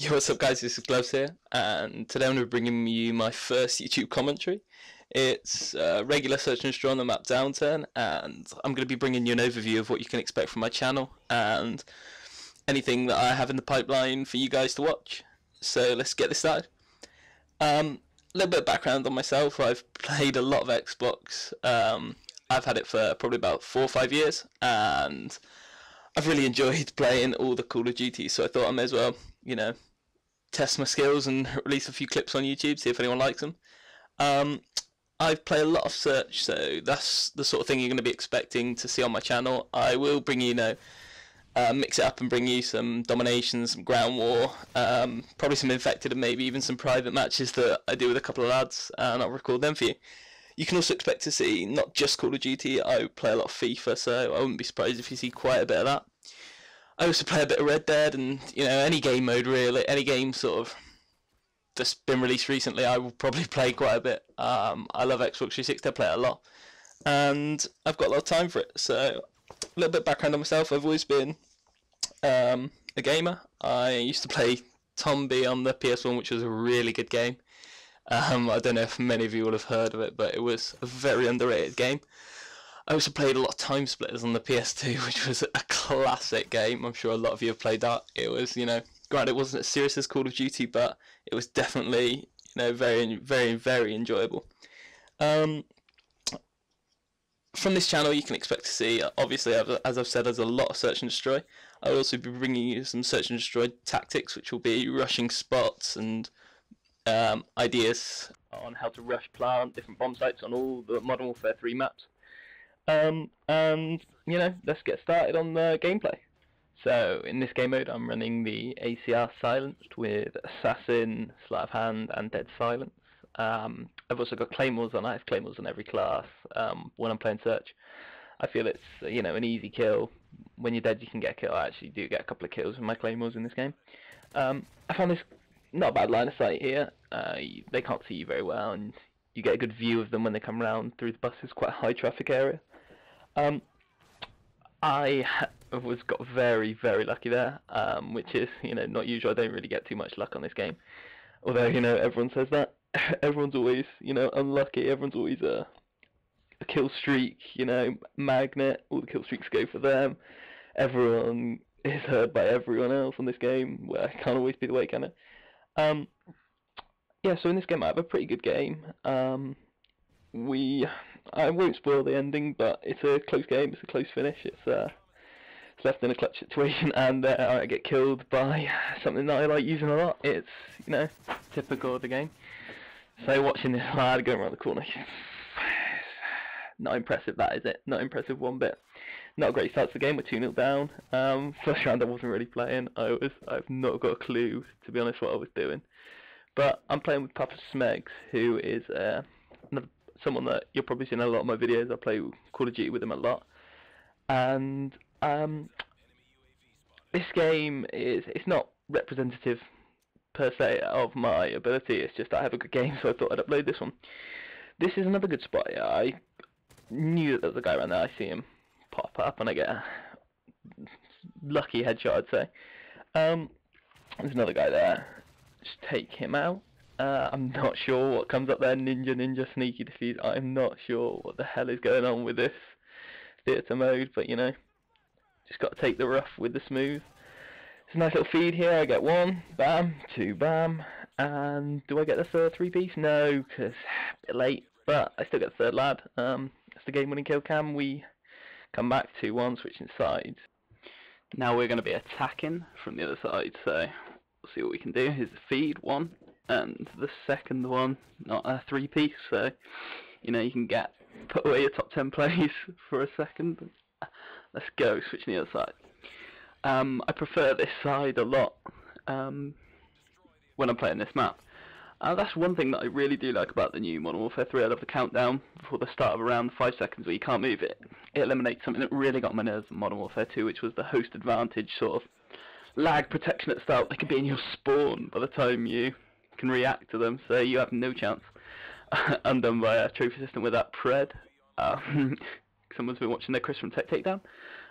Yo, what's up guys, this is Gloves here, and today I'm going to be bringing you my first YouTube commentary. It's regular search and destroy on the map Downturn, and I'm going to be bringing you an overview of what you can expect from my channel, and anything that I have in the pipeline for you guys to watch. So let's get this started. A little bit of background on myself. I've played a lot of Xbox. I've had it for probably about 4 or 5 years, and I've really enjoyed playing all the Call of Duty, so I thought I may as well, test my skills and release a few clips on YouTube, see if anyone likes them. I've played a lot of search, so that's the sort of thing you're going to be expecting to see on my channel. I will bring you, mix it up and bring you some dominations, some ground war, probably some infected and maybe even some private matches that I do with a couple of lads, and I'll record them for you. You can also expect to see not just Call of Duty. I play a lot of FIFA, so I wouldn't be surprised if you see quite a bit of that. I also play a bit of Red Dead and, any game mode really, any game sort of that's been released recently I will probably play quite a bit. I love Xbox 360, I play it a lot. And I've got a lot of time for it, so a little bit of background on myself. I've always been a gamer. I used to play Tomb on the PS1, which was a really good game. I don't know if many of you will have heard of it, but it was a very underrated game. I also played a lot of Time Splitters on the PS2, which was a classic game. I'm sure a lot of you have played that. It was, granted it wasn't as serious as Call of Duty, but it was definitely, very, very, very enjoyable. From this channel you can expect to see, obviously, as I've said, there's a lot of search and destroy. I'll also be bringing you some search and destroy tactics, which will be rushing spots and ideas on how to rush plant different bomb sites on all the Modern Warfare 3 maps. And let's get started on the gameplay. So in this game mode I'm running the ACR silenced with Assassin, Sleight of Hand and Dead Silence. I've also got Claymores on. I have Claymores on every class when I'm playing search. I feel it's an easy kill. When you're dead you can get a kill. I actually do get a couple of kills with my Claymores in this game. I found this not a bad line of sight here. They can't see you very well and you get a good view of them when they come round through the buses. Quite a high traffic area. I got very, very lucky there, which is, not usual. I don't really get too much luck on this game. Although, everyone says that. Everyone's always, unlucky. Everyone's always a kill streak, magnet. All the kill streaks go for them. Everyone is heard by everyone else on this game. Well, it can't always be the way, can it? Yeah, so in this game I have a pretty good game. I won't spoil the ending, but it's a close game, it's a close finish, it's left in a clutch situation, and I get killed by something that I like using a lot. It's, typical of the game. So watching this lad going around the corner, not impressive, that is it, not impressive one bit. Not a great start to the game, we're 2-0 down. First round I wasn't really playing, I've not got a clue, to be honest, what I was doing. But I'm playing with Papa Smegs, who is someone that you'll probably see in a lot of my videos. I play Call of Duty with him a lot. And this game it's not representative per se of my ability, it's just I have a good game, so I thought I'd upload this one. This is another good spot. Yeah, I knew that there was a guy around there. I see him pop up and I get a lucky headshot, I'd say. There's another guy there. Just take him out. I'm not sure what comes up there. Ninja, sneaky defeat. I'm not sure what the hell is going on with this theatre mode, but just got to take the rough with the smooth. It's a nice little feed here. I get 1, bam, 2, bam, and do I get the third 3-piece? No, because a bit late, but I still get the third lad. That's the game-winning kill cam. We come back 2-1, switching sides. Now we're going to be attacking from the other side, so we'll see what we can do. Here's the feed, 1. And the second one, not a 3-piece, so you can put away your top 10 plays for a second. Let's go, switching the other side. I prefer this side a lot when I'm playing this map. That's one thing that I really do like about the new Modern Warfare 3. I love the countdown before the start of a round, 5 seconds where you can't move it. It eliminates something that really got my nerves in Modern Warfare 2, which was the host advantage, sort of lag protection at the start. They could be in your spawn by the time you can react to them, so you have no chance. Undone by a trophy system with that pred. Someone's been watching their Chris from Tech Takedown.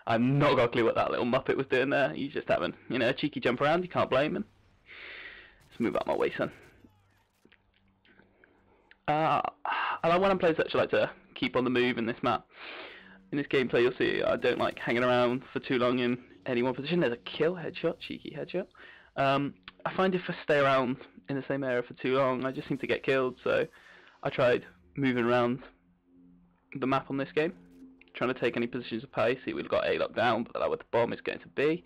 I've not got a clue what that little muppet was doing there. He's just having, a cheeky jump around. You can't blame him. Let's move out my way, son. When I'm playing Search, I like to keep on the move in this map. In this gameplay, you'll see I don't like hanging around for too long in any one position. There's a kill, headshot, cheeky headshot. I find if I stay around in the same area for too long, I just seem to get killed, so I tried moving around the map on this game, trying to take any positions of pace. See, we've got A locked down, but that with the bomb is going to B.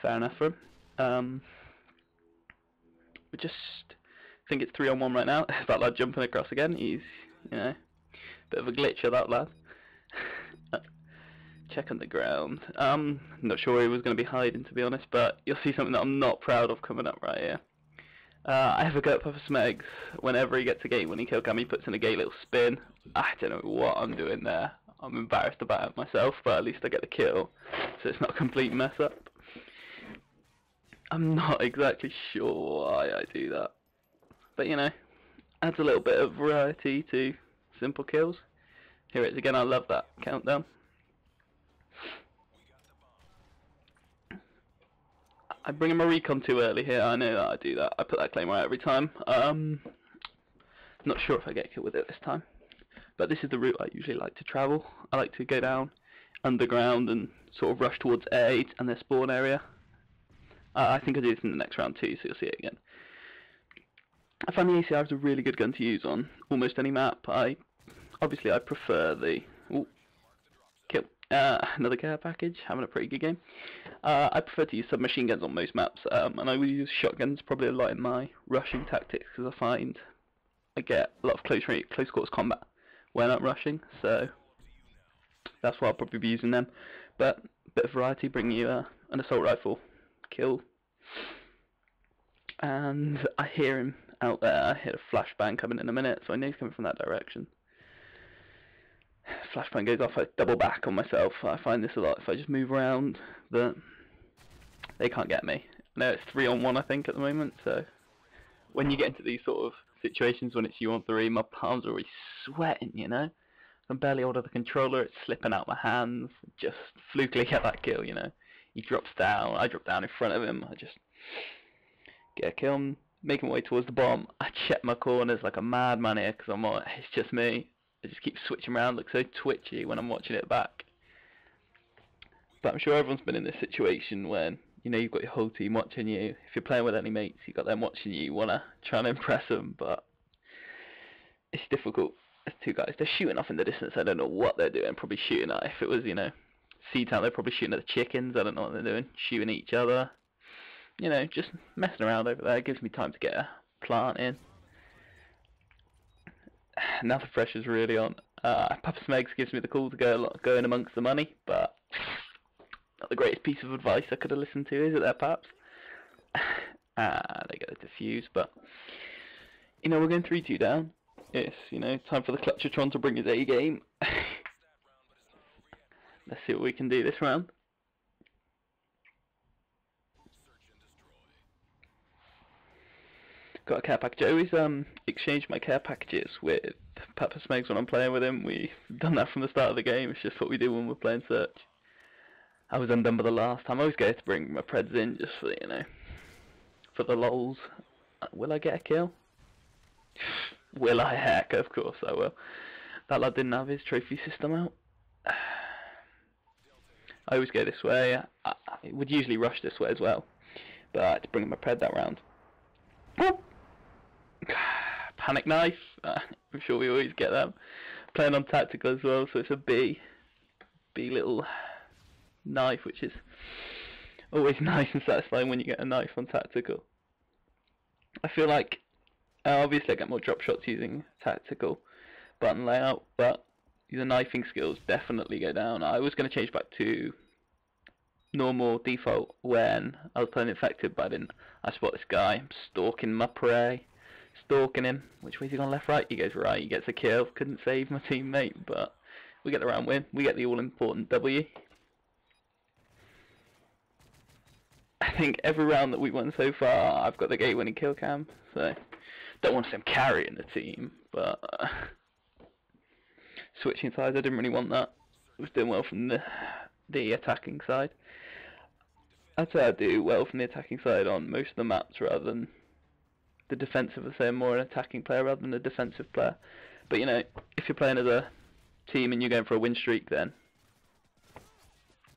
Fair enough for him. We just think it's 3-on-1 right now. That lad jumping across again. He's, you know, bit of a glitcher, that lad. Check on the ground. Not sure where he was going to be hiding, to be honest, but you'll see something that I'm not proud of coming up right here. I have a go at Papa Smegs. Whenever he gets a gate winning kill cam, he puts in a gay little spin. I don't know what I'm doing there. I'm embarrassed about it myself, but at least I get the kill, so it's not a complete mess up. I'm not exactly sure why I do that, but you know, adds a little bit of variety to simple kills. Here it is again. I love that countdown. I bring him a recon too early here. I know that I do that. I put that claymore out every time. Not sure if I get killed with it this time, but this is the route I usually like to travel. I like to go down underground and sort of rush towards A and their spawn area. I think I'll do this in the next round too, so you'll see it again. I find the ACR is a really good gun to use on almost any map. Obviously I prefer the... Ooh, kill. Another care package, having a pretty good game. I prefer to use submachine guns on most maps, and I will use shotguns probably a lot in my rushing tactics, because I find I get a lot of close quarters combat when I'm rushing, so that's why I'll probably be using them. But a bit of variety, bring you an assault rifle kill. And I hear him out there. I hear a flashbang coming in a minute, so I know he's coming from that direction. Flashbang goes off, I double back on myself. I find this a lot. If I just move around, but they can't get me. No, it's 3-on-1 I think at the moment, so when you get into these sort of situations when it's you on 3, my palms are already sweating, you know. I'm barely hold of the controller, it's slipping out my hands. Just flukily get that kill, you know. He drops down, I drop down in front of him, I just get a kill, make my way towards the bomb. I check my corners like a madman here, because I'm like, it's just me. I just keep switching around, look so twitchy when I'm watching it back. But I'm sure everyone's been in this situation when, you know, you've got your whole team watching you. If you're playing with any mates, you've got them watching you, you want to try and impress them, but it's difficult. There's two guys, they're shooting off in the distance, I don't know what they're doing, probably shooting at, if it was, you know, Seatown, they're probably shooting at the chickens, I don't know what they're doing, shooting at each other. You know, just messing around over there, it gives me time to get a plant in. Now the pressure's really on. Papa Smegs gives me the call to go in amongst the money, but not the greatest piece of advice I could have listened to, is it there, perhaps? They get a defuse, but you know, we're going 3-2 down. It's, you know, time for the Clutchertron to bring his A game. Let's see what we can do this round. Got a care package. I always exchange my care packages with Papa Smegs when I'm playing with him. We've done that from the start of the game. It's just what we do when we're playing Search. I was undone by the last time. I always go to bring my Preds in just for, you know, for the lols. Will I get a kill? Will I? Heck, of course I will. That lad didn't have his trophy system out. I always go this way. I would usually rush this way as well, but I had to bring my Pred that round. Panic knife. I'm sure we always get them. Playing on tactical as well, so it's a B little knife, which is always nice and satisfying when you get a knife on tactical. I feel like obviously I get more drop shots using tactical button layout, but the knifing skills definitely go down. I was going to change back to normal default when I was playing infected, but I didn't. I spot this guy, I'm stalking my prey, stalking him. Which way is he gone? Left, right? He goes right. He gets a kill. Couldn't save my teammate, but we get the round win. We get the all-important W. I think every round that we won so far, I've got the gate-winning kill cam. So don't want to say I'm carrying the team, but switching sides, I didn't really want that. I was doing well from the attacking side. I'd say I do well from the attacking side on most of the maps rather than the defensive. I say I'm more an attacking player rather than a defensive player. But you know, if you're playing as a team and you're going for a win streak, then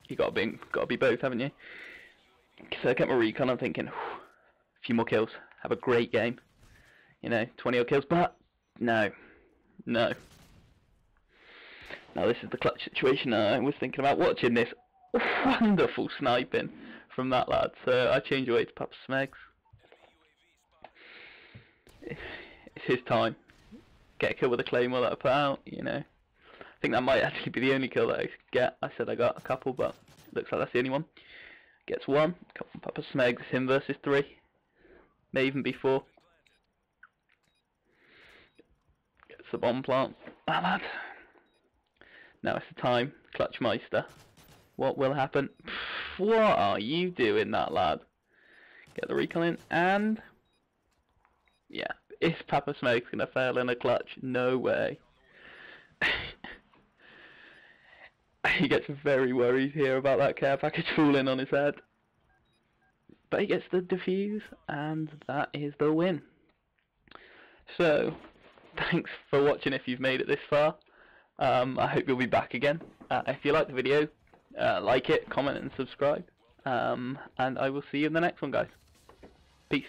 you got to be both, haven't you? So I get my recon. I'm thinking, a few more kills, have a great game. You know, 20 odd kills, but no. Now this is the clutch situation. I was thinking about watching this wonderful sniping from that lad, so I change away to Papa Smegs. It's his time. Get a kill with a claymore that I put out, you know. I think that might actually be the only kill that I get. I said I got a couple, but looks like that's the only one. Gets one. Come on, Papa Smegs. Him versus 3. May even be 4. Gets the bomb plant. Ah, lad. Now it's the time. Clutch Meister. What will happen? What are you doing, that lad? Get the recon in, and yeah, is Papa Smoke's gonna fail in a clutch? No way. He gets very worried here about that care package falling on his head, but he gets the defuse, and that is the win. So, thanks for watching if you've made it this far. I hope you'll be back again. If you like the video, like it, comment and subscribe. And I will see you in the next one, guys. Peace.